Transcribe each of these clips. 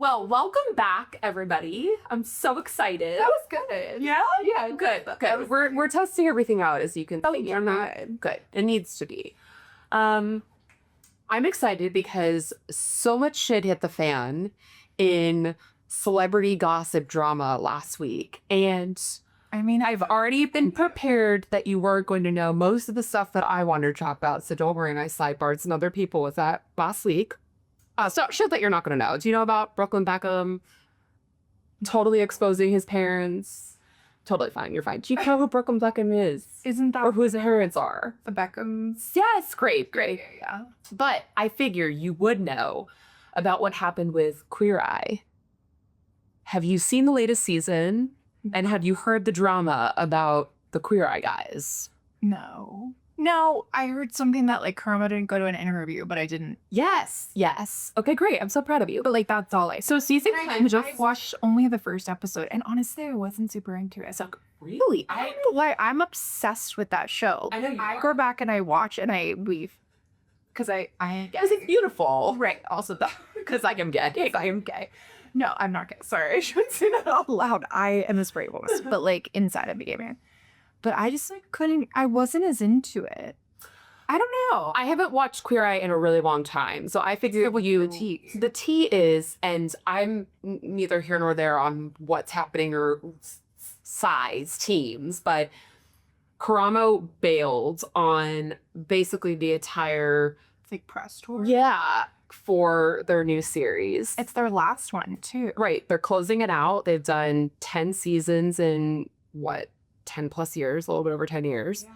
Well, welcome back, everybody. I'm so excited. That was good. Yeah? Yeah, Good. We're testing everything out, as you can see. you're not. Good. It needs to be. I'm excited because so much shit hit the fan in celebrity gossip drama last week. And I mean, I've already been prepared that you were going to know most of the stuff that I wanted to talk about. So don't worry, I sidebarred some other people with that last week. So shit that you're not going to know. Do you know about Brooklyn Beckham totally exposing his parents? Totally fine. You're fine. Do you know who Brooklyn Beckham is? Isn't that Or who his parents are? the Beckhams? Yes, great. Yeah. But I figure you would know about what happened with Queer Eye. Have you seen the latest season? And have you heard the drama about the Queer Eye guys? No, I heard something that like Karma didn't go to an interview, but I didn't. Yes. Okay, great. I'm so proud of you. But like that's all I. So season 10 just I watched only the first episode, and honestly, I wasn't super into it. So really? I'm obsessed with that show. I know you I are. go back and I watch and I leave because I Yes, it's beautiful. right. Also, Because I am gay. I am gay. No, I'm not gay. Sorry, I shouldn't say that out loud. I am a straight woman, but like inside I'm a gay man. But I just like couldn't. I wasn't as into it. I don't know. I haven't watched Queer Eye in a really long time, so I figured the tea is, and I'm neither here nor there on what's happening or size teams, but Karamo bailed on basically the entire It's like press tour. for their new series. It's their last one too. Right, they're closing it out. They've done 10 seasons in 10 plus years, a little bit over 10 years. Yeah.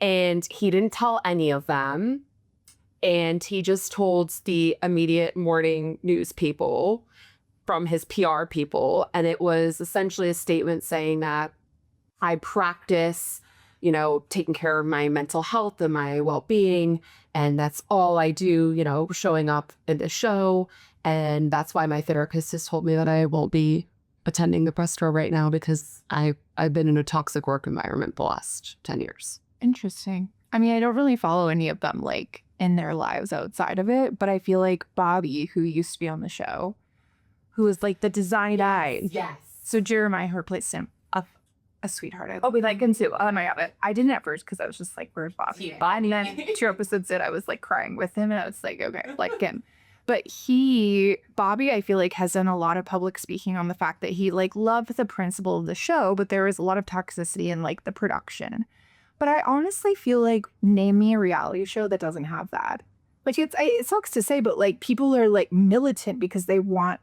And he didn't tell any of them. And he just told the immediate morning news people from his PR people. And it was essentially a statement saying that I practice, taking care of my mental health and my well-being. And that's all I do, showing up in the show. And that's why my therapist has told me that I won't be attending the press tour right now because I've been in a toxic work environment the last 10 years. Interesting. I mean, I don't really follow any of them like in their lives outside of it, but I feel like Bobby, who used to be on the show, who was like the design eye. Yes. So Jeremiah replaced him. A sweetheart. We like him too. Oh my god. I didn't at first because I was just like, where's Bobby? Yeah. And then 2 episodes in, I was like crying with him and I was like, okay, like him. But Bobby, I feel like has done a lot of public speaking on the fact that he like loved the principle of the show, but there was a lot of toxicity in like the production. But I honestly feel like name me a reality show that doesn't have that. Like it sucks to say, but like people are like militant because they want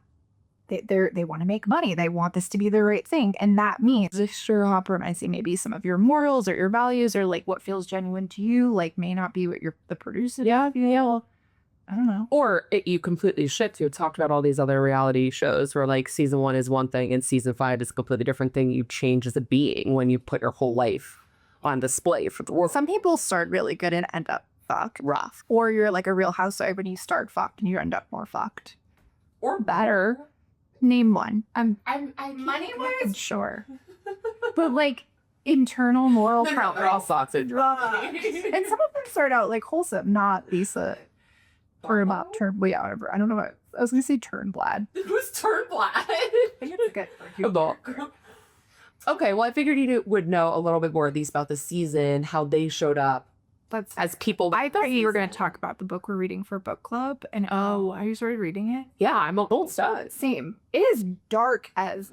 to make money. They want this to be the right thing, and that means if you're compromising maybe some of your morals or your values or like what feels genuine to you, like may not be what the producer. Yeah. I don't know. Or you completely shift. You talked about all these other reality shows where like season 1 is one thing and season 5 is a completely different thing. You change as a being when you put your whole life on display for the world. Some people start really good and end up fucked. Rough. Or you're like a real housewife and you start fucked and you end up more fucked. Or Better. Name one. money wise. Sure. But like internal moral They're problems. all sausage. And some of them start out like wholesome, not Lisa. Or about whatever. I don't know what. I was going to say Turnblad. It was Turnblad. I think it's good for you. Okay, well, I figured you would know a little bit more at least about the season, how they showed up as people. I thought you were going to talk about the book we're reading for book club. And have you started reading it? Yeah, I'm a gold stud. Same. It is dark as.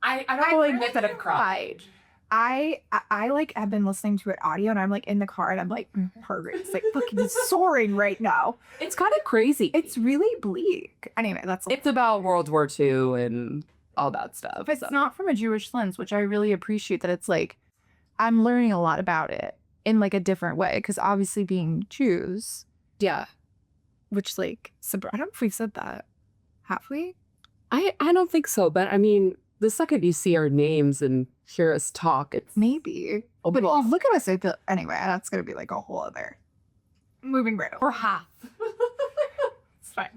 I don't really admit that I've cried. I like have been listening to it audio and I'm like in the car and I'm like heart rate. It's like fucking soaring right now. It's kind of crazy. It's really bleak. Anyway, it's about World War II and all that stuff. But it's not from a Jewish lens, which I really appreciate that it's like I'm learning a lot about it in like a different way because obviously being Jews. Yeah. Which like I don't know if we said that. Have we? I don't think so, but I mean the second you see our names and hear us talk, it's maybe. But look at us. Anyway, that's going to be like a whole other moving right over. Or half. It's fine.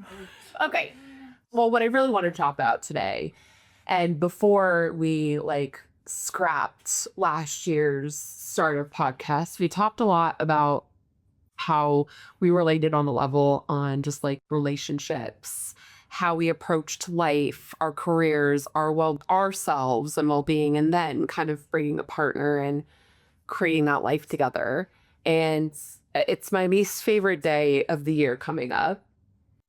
Okay. Well, what I really want to talk about today, and before we like scrapped last year's starter podcast, we talked a lot about how we related on the level on just like relationships how we approached life, our careers, ourselves and well-being, and then kind of bringing a partner and creating that life together. And it's my least favorite day of the year coming up,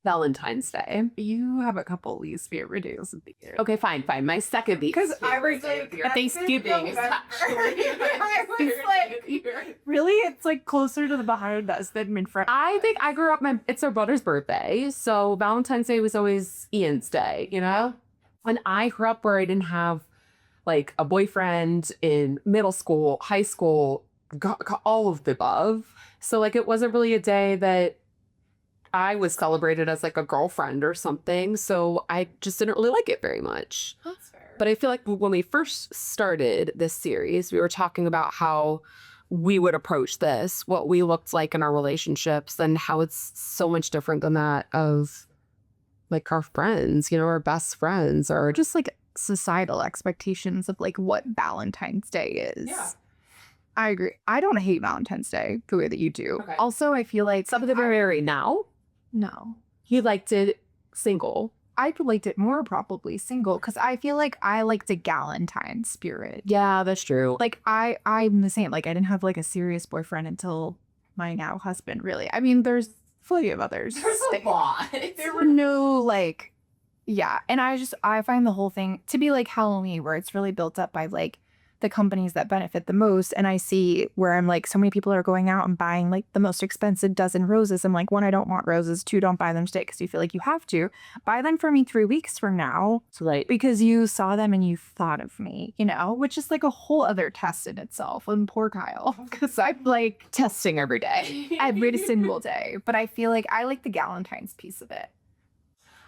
Valentine's Day. You have a couple least favorite days of the year. Okay, fine. My second least. Because I favorite was day of like, the year. Thanksgiving is actually I was like, really? It's like closer to the behind us than in front. I think I grew up, it's our brother's birthday. So Valentine's Day was always Ian's day, you know? When I grew up where I didn't have like a boyfriend in middle school, high school, got all of the above. So like it wasn't really a day that I was celebrated as like a girlfriend or something. So I just didn't really like it very much. That's fair. But I feel like when we first started this series, we were talking about how we would approach this, what we looked like in our relationships, and how it's so much different than that of like our friends, you know, our best friends, or Just like societal expectations of like what Valentine's Day is. Yeah. I agree. I don't hate Valentine's Day the way that you do. Okay. Also, I feel like some of them are married now. no. He liked it single. I liked it more probably single because I feel like I like the Galentine spirit. Yeah, that's true. Like I'm the same. Like I didn't have like a serious boyfriend until my now husband, really. I mean, there's plenty of others. There's a lot. There were no like, yeah. And I find the whole thing to be like Halloween, where it's really built up by like the companies that benefit the most. And I see where I'm like, so many people are going out and buying like the most expensive dozen roses. I'm like, one, I don't want roses. Two, don't buy them today because you feel like you have to. Buy them for me 3 weeks from now. So like, Because you saw them and you thought of me, you know, which is like a whole other test in itself. And poor Kyle, because I'm like testing every day. every single day. But I feel like I like the Galentine's piece of it.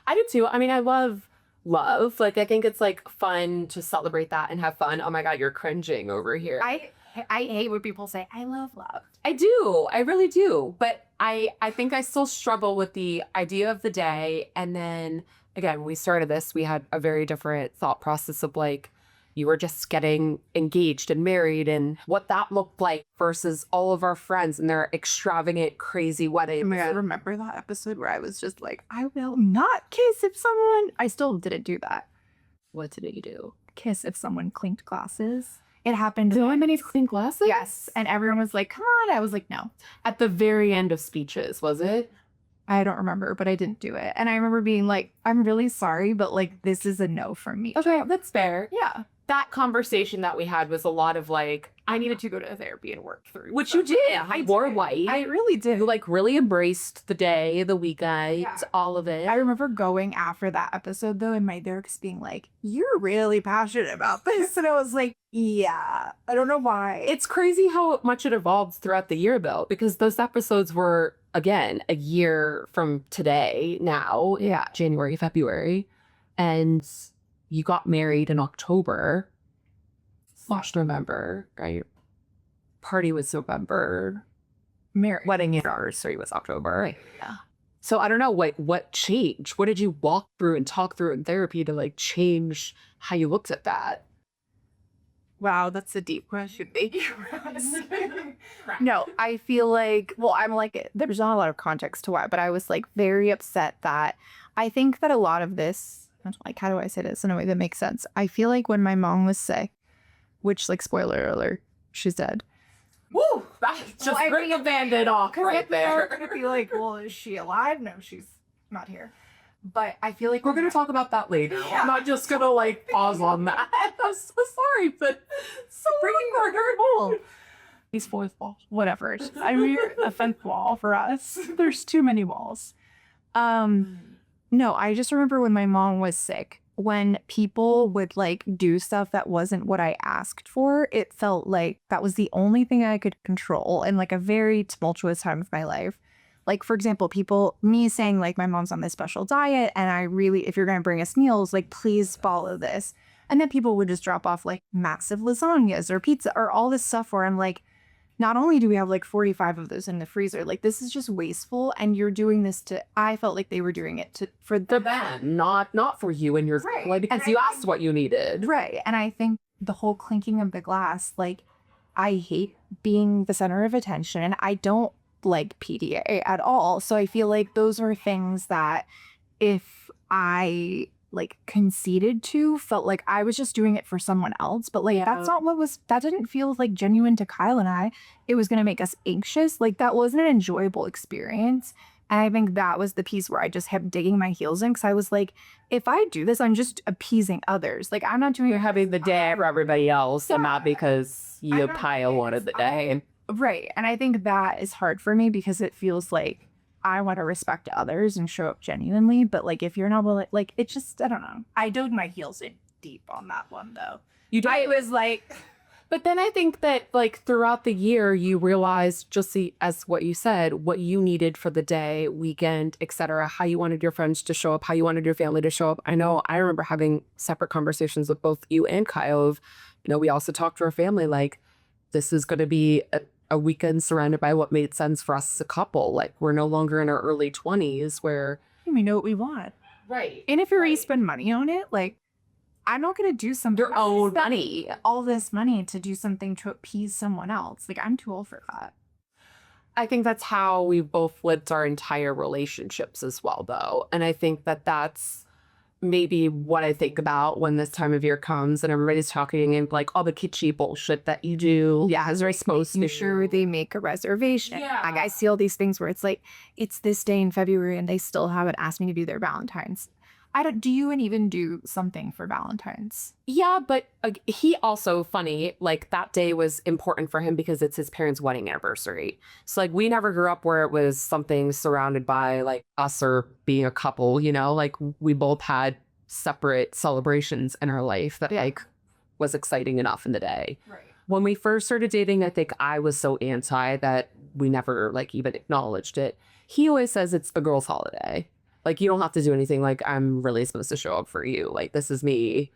I do too. I mean, I love. Like, I think it's like fun to celebrate that and have fun. Oh my God, you're cringing over here. I hate when people say, I love love. I do. I really do. But I think I still struggle with the idea of the day. And then again, when we started this, we had a very different thought process of like, you were just getting engaged and married and what that looked like versus all of our friends and their extravagant, crazy weddings. Oh my God, I remember that episode where I was just like, I will not kiss if someone, I still didn't do that. What did you do? Kiss if someone clinked glasses. It happened. So many clean glasses? Yes. And everyone was like, come on. I was like, no. At the very end of speeches, was it? I don't remember, but I didn't do it. And I remember being like, I'm really sorry, but like, this is a no from me. Okay, that's fair. Yeah. That conversation that we had was a lot of like, I needed to go to therapy and work through. which you did. I wore white. I really did. You like really embraced the day, the weekend, Yeah. all of it. I remember going after that episode though, and my therapist being like, you're really passionate about this. And I was like, yeah, I don't know why. It's crazy how much it evolved throughout the year though, because those episodes were, again, a year from today now, Yeah. January, February. And you got married in October. Slash November, right? Party was November. married. Wedding anniversary was October. Right. Yeah. So I don't know, like, what changed? What did you walk through and talk through in therapy to like change how you looked at that? Wow, that's a deep question. Thank you for asking. No, I feel like, well, I'm like, there's not a lot of context to why, but I was like very upset that I think that a lot of this, like, how do I say this in a way that makes sense? I feel like when my mom was sick, which, like, spoiler alert, she's dead. Woo! That's just Well, bring a band-aid off right there. We're gonna be like, well, is she alive? No, she's not here. But I feel like We're gonna talk about that later. Yeah. I'm not just gonna like pause on that. I'm so sorry, but so Breaking awkward. these fourth walls, whatever. I mean, a fifth wall for us. There's too many walls. No, I just remember when my mom was sick, when people would like do stuff that wasn't what I asked for, it felt like that was the only thing I could control in like a very tumultuous time of my life. Like, for example, me saying like, my mom's on this special diet and I really, if you're going to bring us meals, like, please follow this. And then people would just drop off like massive lasagnas or pizza or all this stuff where I'm like, not only do we have like 45 of those in the freezer, like this is just wasteful. And you're doing this I felt like they were doing it for them, not for you and your Right. family, because you asked what you needed. Right. And I think the whole clinking of the glass, like, I hate being the center of attention and I don't like PDA at all. So I feel like those are things that if I like conceded to felt like I was just doing it for someone else. But like that's not that didn't feel like genuine to Kyle and I. It was gonna make us anxious. Like that wasn't an enjoyable experience. And I think that was the piece where I just kept digging my heels in because I was like, if I do this, I'm just appeasing others. Like I'm not doing You're having the day for everybody else and not because you Kyle wanted the day. Right. And I think that is hard for me because it feels like I want to respect others and show up genuinely. But like, if you're not willing, like, it just, I don't know. I dug my heels in deep on that one, though. I was like, but then I think that like throughout the year, you realized just as what you said, what you needed for the day, weekend, etc., how you wanted your friends to show up, how you wanted your family to show up. I know I remember having separate conversations with both you and Kyle of, we also talked to our family, like, this is going to be a weekend surrounded by what made sense for us as a couple. Like, we're no longer in our early 20s where we know what we want. Right. And if you're going to spend money on it, like, I'm not going to do something. Your own money. All this money to do something to appease someone else. Like, I'm too old for that. I think that's how we've both lived our entire relationships as well, though. And I think that that's maybe what I think about when this time of year comes and everybody's talking and like all the kitschy bullshit that you do. Yeah, as they're supposed to. Sure, they make a reservation. Yeah. Like, I see all these things where it's like, it's this day in February and they still haven't asked me to do their Valentine's. Do you even do something for Valentine's? Yeah, but he also, funny, like that day was important for him because it's his parents' wedding anniversary. So like we never grew up where it was something surrounded by like us or being a couple, like we both had separate celebrations in our life that like was exciting enough in the day. Right. When we first started dating, I think I was so anti that we never like even acknowledged it. He always says it's the girls' holiday. Like, you don't have to do anything. Like, I'm really supposed to show up for you. Like, this is me.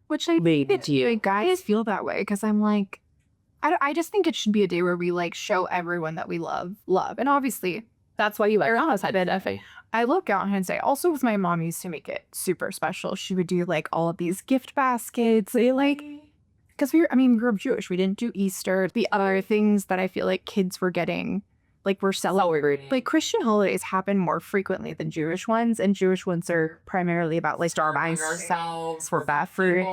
Which I think to you. Guys feel that way because I'm like, I just think it should be a day where we like show everyone that we love. And obviously, that's why you like Ariel's had it. I love Valentine's Day. Also, with my mom used to make it super special. She would do like all of these gift baskets. They like, because we grew up Jewish. We didn't do Easter. The other things that I feel like kids were getting. Like we're celebrating. Like Christian holidays happen more frequently than Jewish ones, and Jewish ones are primarily about like starving ourselves for bad food,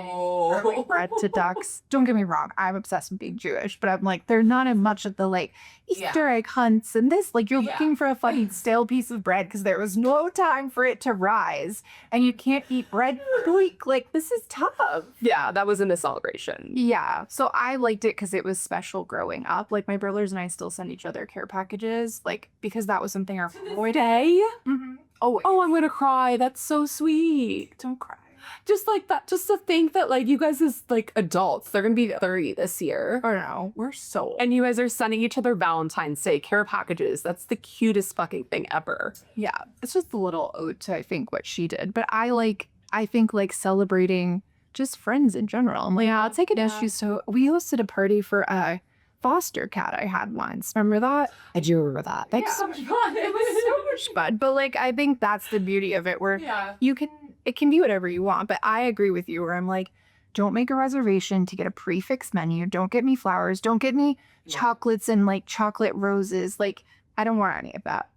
like bread to ducks. Don't get me wrong, I'm obsessed with being Jewish, but I'm like, they're not in much of the like Easter egg hunts and this. Like you're looking for a fucking stale piece of bread because there was no time for it to rise, and you can't eat bread for a week. Like this is tough. Yeah, that wasn't a celebration. Yeah, so I liked it because it was special growing up. Like my brothers and I still send each other care packages, like because that was something our day. Mm-hmm. Oh, I'm gonna cry. That's so sweet. Don't cry. Just like that. Just to think that like you guys as like adults, they're gonna be 30 this year. Oh no, we're so old. And you guys are sending each other Valentine's Day care packages. That's the cutest fucking thing ever. Yeah, it's just a little ode to I think what she did. But I think celebrating just friends in general. I'm like, I'll take an issue. So we hosted a party for a foster cat I had once. Remember that? I do remember that. Thanks so much fun. It was so much fun. But like, I think that's the beauty of it, where it can be whatever you want. But I agree with you, where I'm like, don't make a reservation to get a prefix menu. Don't get me flowers. Don't get me chocolates and like chocolate roses. Like, I don't want any of that.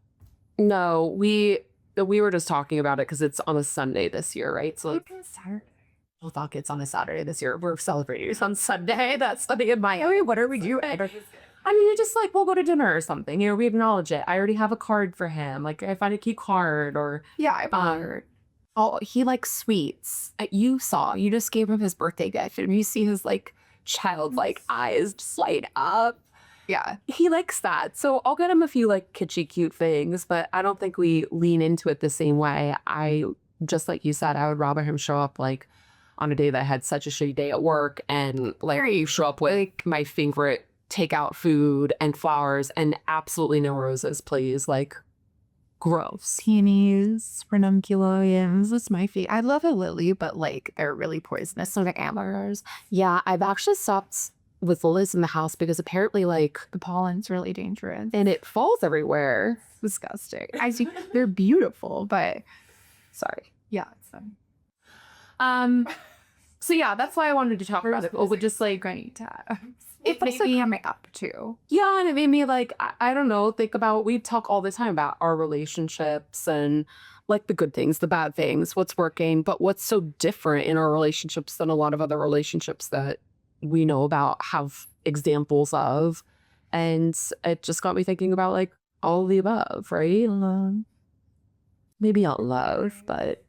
No, we were just talking about it because it's on a Sunday this year, right? So It's Saturday. Well, fuck, it's on a Saturday this year. We're celebrating it's on Sunday. That's Sunday in Miami. What are we doing? I mean, just like, we'll go to dinner or something. We acknowledge it. I already have a card for him. Like, I find a cute card or... Yeah, I bought Oh, he likes sweets. You just gave him his birthday gift. And you see his, like, childlike eyes just light up. Yeah. He likes that. So I'll get him a few, like, kitschy, cute things. But I don't think we lean into it the same way. Just like you said, I would rather him show up, like... on a day that I had such a shitty day at work and like you show up with like, my favorite takeout food and flowers and absolutely no roses, please. Like, gross. Peonies, ranunculus, that's my favorite. I love a lily, but like they're really poisonous. So like amateurs. Yeah, I've actually stopped with lilies in the house because apparently like the pollen's really dangerous. And it falls everywhere. It's disgusting. I see they're beautiful, but sorry. Yeah, it's fun. So yeah, that's why I wanted to talk about it. But with just like great times. It made me hammy up too. Yeah, and it made me like I don't know, think about we talk all the time about our relationships and like the good things, the bad things, what's working, but what's so different in our relationships than a lot of other relationships that we know about, have examples of. And it just got me thinking about like all of the above, right? Maybe not love, but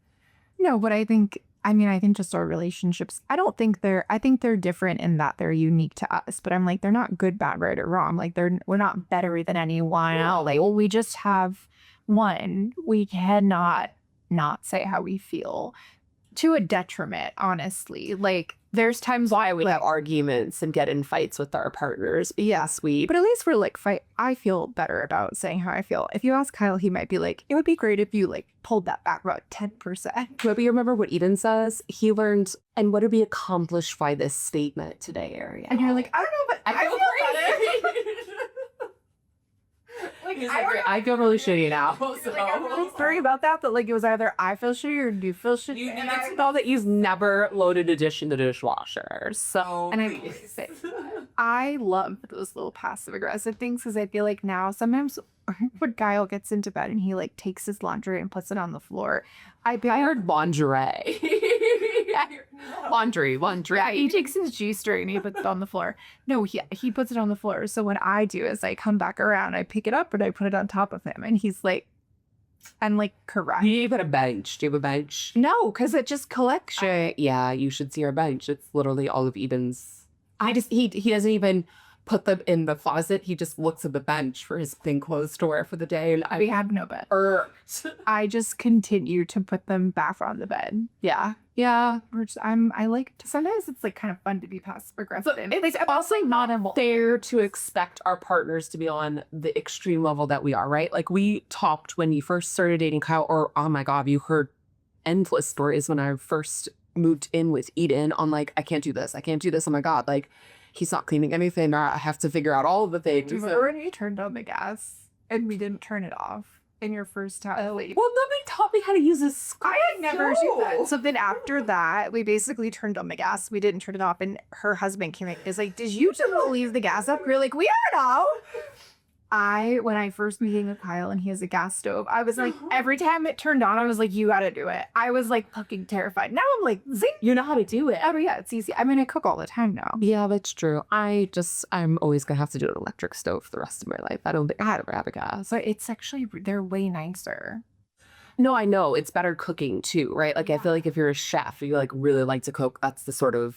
No, but I think just our relationships, I think they're different in that they're unique to us, but I'm like, they're not good, bad, right, or wrong. Like we're not better than anyone else. Like, well, we just have one. We cannot not say how we feel to a detriment, honestly. Like there's times why we have arguments and get in fights with our partners. Yes, but at least we're like I feel better about saying how I feel. If you ask Kyle, he might be like, it would be great if you like pulled that back about 10%. But you remember what Eden says? He learned, and what did we accomplish by this statement today, Ariel? And you're like, I don't know, but I feel better. I feel really shitty now. So. Like, I'm really sorry about that, but like it was either I feel shitty or you feel shitty. And I know that he's never loaded a dish in the dishwasher. So and I love those little passive aggressive things because I feel like now sometimes when Kyle gets into bed and he like takes his laundry and puts it on the floor, I heard lingerie. Laundry. Yeah, he takes his G-string and he puts it on the floor. No, he puts it on the floor. So what I do is I come back around, I pick it up and I put it on top of him. And he's like, I'm like, correct. You have a bench. Do you have a bench? No, because it just collects shit. Yeah, you should see our bench. It's literally all of Eden's. He doesn't even put them in the closet. He just looks at the bench for his thing clothes to wear for the day. And we have no bed. I just continue to put them back on the bed. Yeah. I like to, sometimes it's like kind of fun to be passive aggressive. So it's also not fair to expect our partners to be on the extreme level that we are, right? Like we talked when you first started dating Kyle, or oh my God, you heard endless stories when I first moved in with Eden on like, I can't do this. Oh my God. Like he's not cleaning anything. I have to figure out all of the things. Remember when you turned on the gas and we didn't turn it off? In your first time. Well, nobody taught me how to use a stove. I had never do that. So then after that, we basically turned on the gas. We didn't turn it off. And her husband came in. Is like, did you just leave the gas up? We were like, we are now. When I first became with Kyle and he has a gas stove, I was like, every time it turned on, I was like, you got to do it. I was like fucking terrified. Now I'm like, zing. You know how to do it. Oh yeah, it's easy. I mean, I cook all the time now. Yeah, that's true. I'm always going to have to do an electric stove for the rest of my life. I don't think I'd ever have a gas. But it's actually, they're way nicer. No, I know. It's better cooking too, right? Like I feel like if you're a chef, you like really like to cook, that's the sort of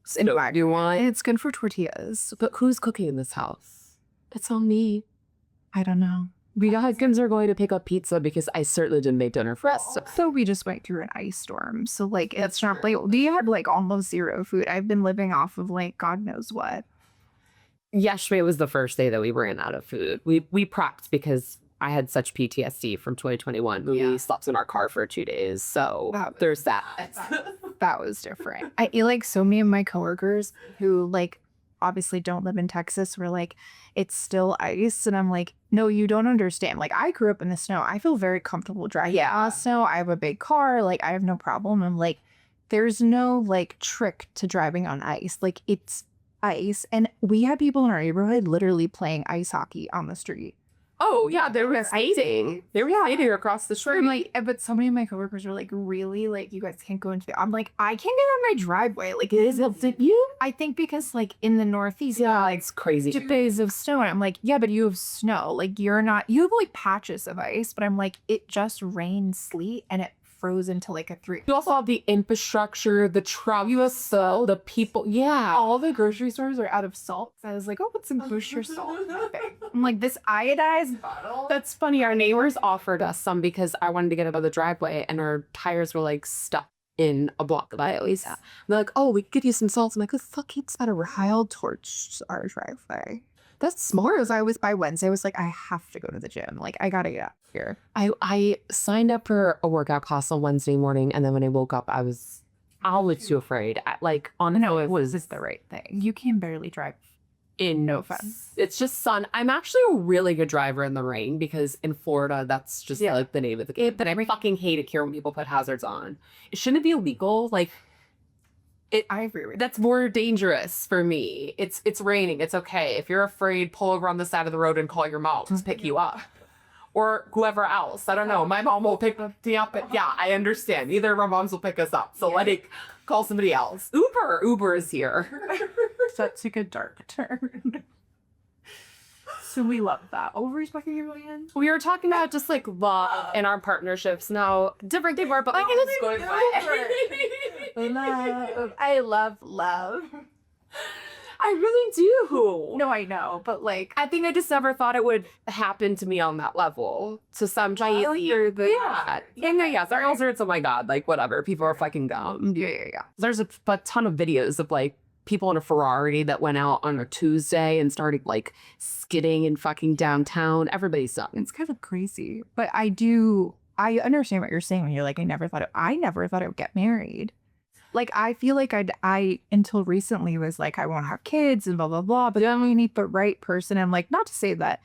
stove you want. It's good for tortillas. But who's cooking in this house? It's on me. I don't know. We husbands are going to pick up pizza because I certainly didn't make dinner for us. So we just went through an ice storm. So like it's not like we had like almost zero food. I've been living off of like God knows what. Yesterday was the first day that we ran out of food. We prepped because I had such PTSD from 2021 when we slept in our car for 2 days. So there's that. That was different. I like so many of my coworkers who like obviously don't live in Texas were like, it's still ice. And I'm like, no, you don't understand. Like I grew up in the snow. I feel very comfortable driving on snow. I have a big car. Like I have no problem. I'm like, there's no like trick to driving on ice. Like it's ice. And we had people in our neighborhood literally playing ice hockey on the street. Oh, yeah, they were skating. They were skating across the street. I'm like, but so many of my coworkers are like, really? Like, you guys can't go into the... I'm like, I can't get on my driveway. Like, it is up to you? I think because, like, in the Northeast, it's crazy. Days of snow. And I'm like, yeah, but you have snow. Like, you're not... You have, like, patches of ice. But I'm like, it just rained sleet and it froze into, like, a 3. You also have the infrastructure, the truck, the people. Yeah. All the grocery stores are out of salt. So I was like, oh, put some kosher salt in that thing. I'm like, this iodized bottle. That's funny. Our neighbors offered us some because I wanted to get out of the driveway and our tires were like stuck in a block of ice. Yeah. They're like, oh, we could give you some salt. I'm like, the fuck keeps that around towards our driveway? That's smart. As I was by Wednesday, I was like, I have to go to the gym. Like, I gotta get out here. I signed up for a workout class on Wednesday morning, and then when I woke up, I was too afraid. It's the right thing. You can barely drive in no fun. It's just sun. I'm actually a really good driver in the rain because in Florida, that's just like the name of the game. But I fucking hate it here when people put hazards on. It shouldn't be illegal. Like, I agree with that's more dangerous for me. It's raining. It's okay. If you're afraid, pull over on the side of the road and call your mom to pick you up. or whoever else. I don't know. My mom will pick me up. But yeah, I understand. Neither of our moms will pick us up. So like, call somebody else. Uber is here. Such a good dark turn. So we love that. What were we talking about again? We were talking about just like love in our partnerships. Now, different thing more, but like it's going Love. I love love. I really do. No, I know, but like, I think I just never thought it would happen to me on that level. To some giant yes. Our answers, oh my God, like whatever. People are fucking dumb. Yeah. There's a ton of videos of like people in a Ferrari that went out on a Tuesday and started like skidding in fucking downtown. Everybody's done. It's kind of crazy. But I understand what you're saying when you're like, I never thought I would get married. Like, I feel like I until recently was like, I won't have kids and blah, blah, blah. But then we need the right person. I'm like, not to say that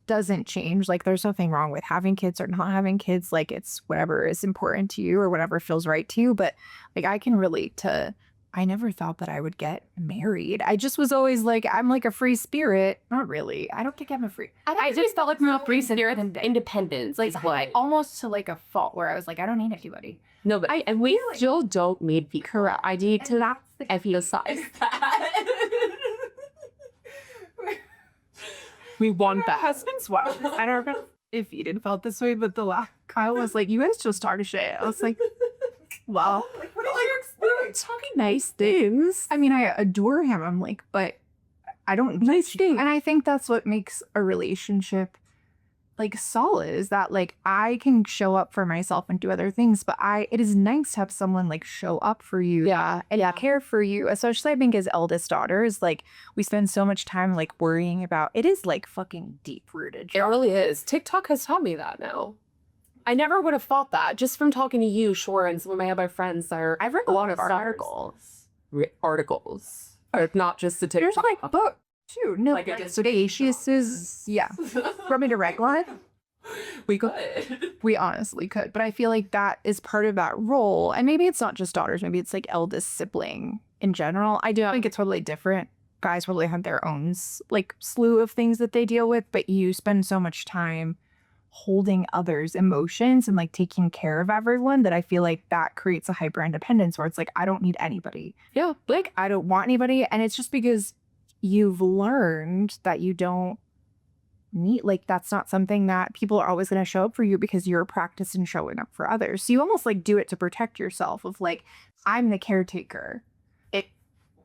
doesn't change. Like, there's nothing wrong with having kids or not having kids. Like, it's whatever is important to you or whatever feels right to you. But like, I can relate to, I never thought that I would get married. I just was always like, I'm like a free spirit. Not really. I don't think I'm a free. I just felt like I'm a free spirit and independence. Like, what? Almost to like a fault where I was like, I don't need anybody. No, but and we still don't need people. Correct. I need to emphasize that. We want that. Husbands, wow. I don't know if Eden felt this way, but Kyle was like, you guys just started shit. I was like, wow. We're talking nice things. I mean, I adore him. I'm like, but I don't nice thing. And I think that's what makes a relationship like solid, is that like I can show up for myself and do other things, but it is nice to have someone like show up for you, and care for you. Especially I think as eldest daughters, like we spend so much time like worrying about it is like fucking deep rooted. It really is. TikTok has taught me that now. I never would have thought that just from talking to you, Shore, and some of my other friends. I've read a lot of articles, not just the TikTok. There's like book too. No, like Audacious is from a direct line. We could. We honestly could, but I feel like that is part of that role. And maybe it's not just daughters. Maybe it's like eldest sibling in general. I do think it's totally different. Guys probably have their own like slew of things that they deal with, but you spend so much time holding others' emotions and like taking care of everyone that I feel like that creates a hyper independence where it's like, I don't need anybody. Yeah. Like, I don't want anybody. And it's just because you've learned that you don't need, like, that's not something that people are always going to show up for you because you're practicing showing up for others. So you almost like do it to protect yourself of like, I'm the caretaker.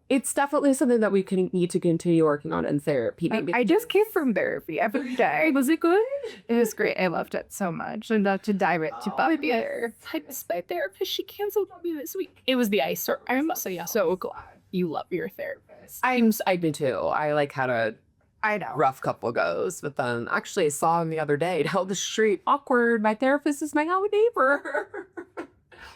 It's definitely something that we need to continue working on in therapy. I just came from therapy every day. Was it good? It was great. I loved it so much. I'd love to dive into Bobby there. I missed my therapist. She canceled on me this week. It was the ice. I'm so glad you love your therapist. I do too. I like had a rough couple of goes, but then actually I saw him the other day down the street. Awkward. My therapist is my old neighbor.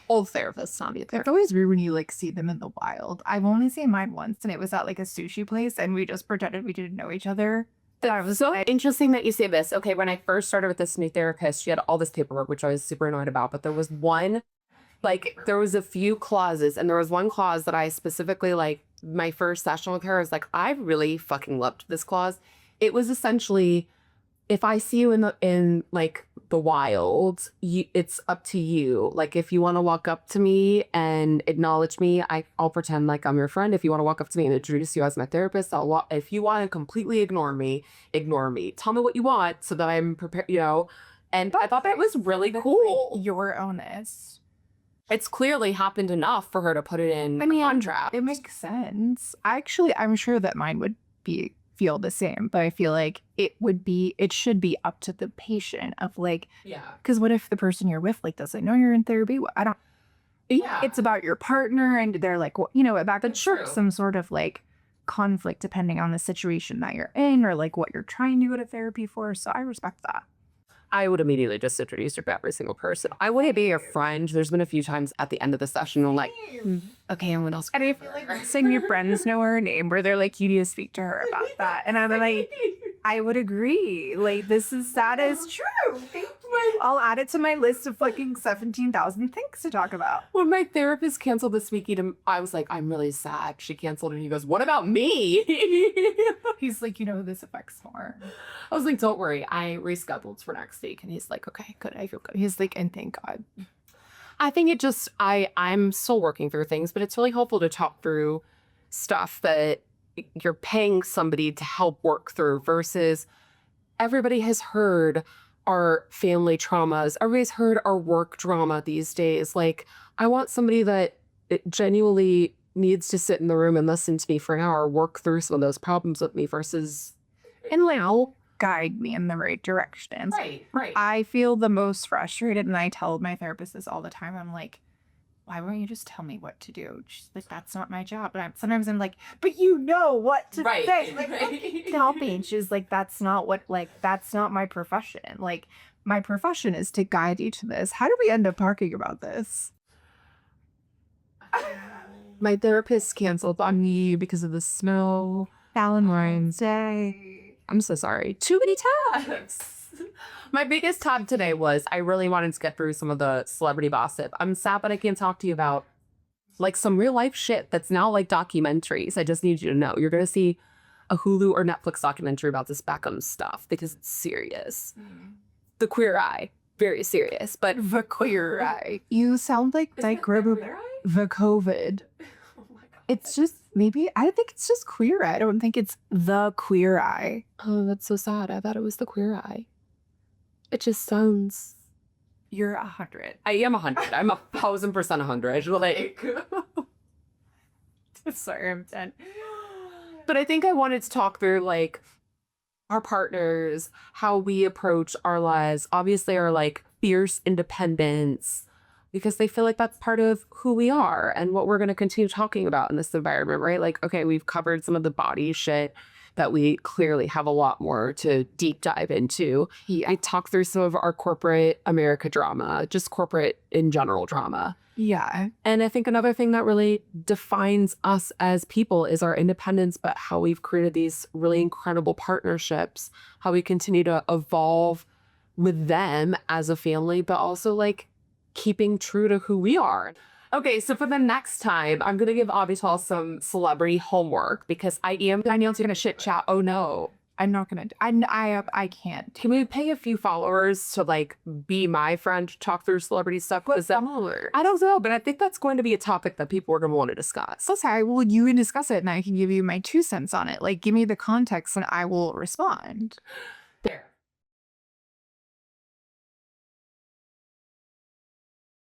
Old therapist, not me. It's always weird when you like see them in the wild. I've only seen mine once, and it was at like a sushi place, and we just pretended we didn't know each other. That was so interesting that you say this. Okay, when I first started with this new therapist, she had all this paperwork, which I was super annoyed about, but there was a few clauses, and there was one clause that I specifically, like, my first session with her, I was like, I really fucking loved this clause. It was essentially, if I see you in the wild, it's up to you. Like, if you want to walk up to me and acknowledge me, I'll pretend like I'm your friend. If you want to walk up to me and introduce you as my therapist, if you want to completely ignore me. Tell me what you want so that I'm prepared, And I thought that was really cool. You're honest. It's clearly happened enough for her to put it in contract. It makes sense. Actually, I'm sure that mine would feel the same, but I feel like it should be up to the patient of like, because what if the person you're with like doesn't know you're in therapy? It's about your partner, and they're like, well, back to some sort of like conflict depending on the situation that you're in or like what you're trying to go to therapy for. So I respect that. I would immediately just introduce her to every single person. I wouldn't be your friend. There's been a few times at the end of the session, I'm like, okay, and what else? And I feel like some of your friends know her name, where they're like, you need to speak to her about that. And I'm like, I would agree. Like, that is true. Thank I'll add it to my list of fucking 17,000 things to talk about. When my therapist canceled this week, I was like, I'm really sad. She canceled, and he goes, what about me? He's like, you know, this affects more. I was like, don't worry. I rescheduled for next week. And he's like, okay, good. I feel good. He's like, and thank God. I think it just, I'm still working through things, but it's really helpful to talk through stuff that you're paying somebody to help work through versus everybody has heard our family traumas. Everybody's heard our work drama these days. Like, I want somebody that genuinely needs to sit in the room and listen to me for an hour, work through some of those problems with me versus, and now guide me in the right direction. Right. I feel the most frustrated, and I tell my therapist this all the time. I'm like, why won't you just tell me what to do? She's like, that's not my job. But sometimes I'm like, but you know what to say. Like, help me. And she's like, that's not my profession. Like, my profession is to guide you to this. How do we end up talking about this? My therapist canceled on me because of the snow. Valentine's Day. I'm so sorry. Too many tabs. My biggest tab today was I really wanted to get through some of the celebrity gossip. I'm sad that I can't talk to you about like some real life shit that's now like documentaries. I just need you to know you're going to see a Hulu or Netflix documentary about this Beckham stuff because it's serious. The Queer Eye, very serious, but The Queer Eye. You sound like the COVID. It's just I think it's just Queer Eye. I don't think it's the Queer Eye. Oh, that's so sad. I thought it was the Queer Eye. It just sounds. You're 100. I am 100. I'm 1,000% 100. Like, sorry, I'm 10. But I think I wanted to talk through like our partners, how we approach our lives. Obviously, our like fierce independence, because they feel like that's part of who we are and what we're going to continue talking about in this environment, right? Like, okay, we've covered some of the body shit that we clearly have a lot more to deep dive into. I talked through some of our corporate America drama, just corporate in general drama. Yeah. And I think another thing that really defines us as people is our independence, but how we've created these really incredible partnerships, how we continue to evolve with them as a family, but also like keeping true to who we are. Okay, so for the next time, I'm going to give Avital some celebrity homework because I know you're going to shit chat. Oh no. I'm not going to. I can't. Can we pay a few followers to like be my friend to talk through celebrity stuff? What followers? I don't know, but I think that's going to be a topic that people are going to want to discuss. Okay, well, you can discuss it and I can give you my 2 cents on it. Like, give me the context and I will respond.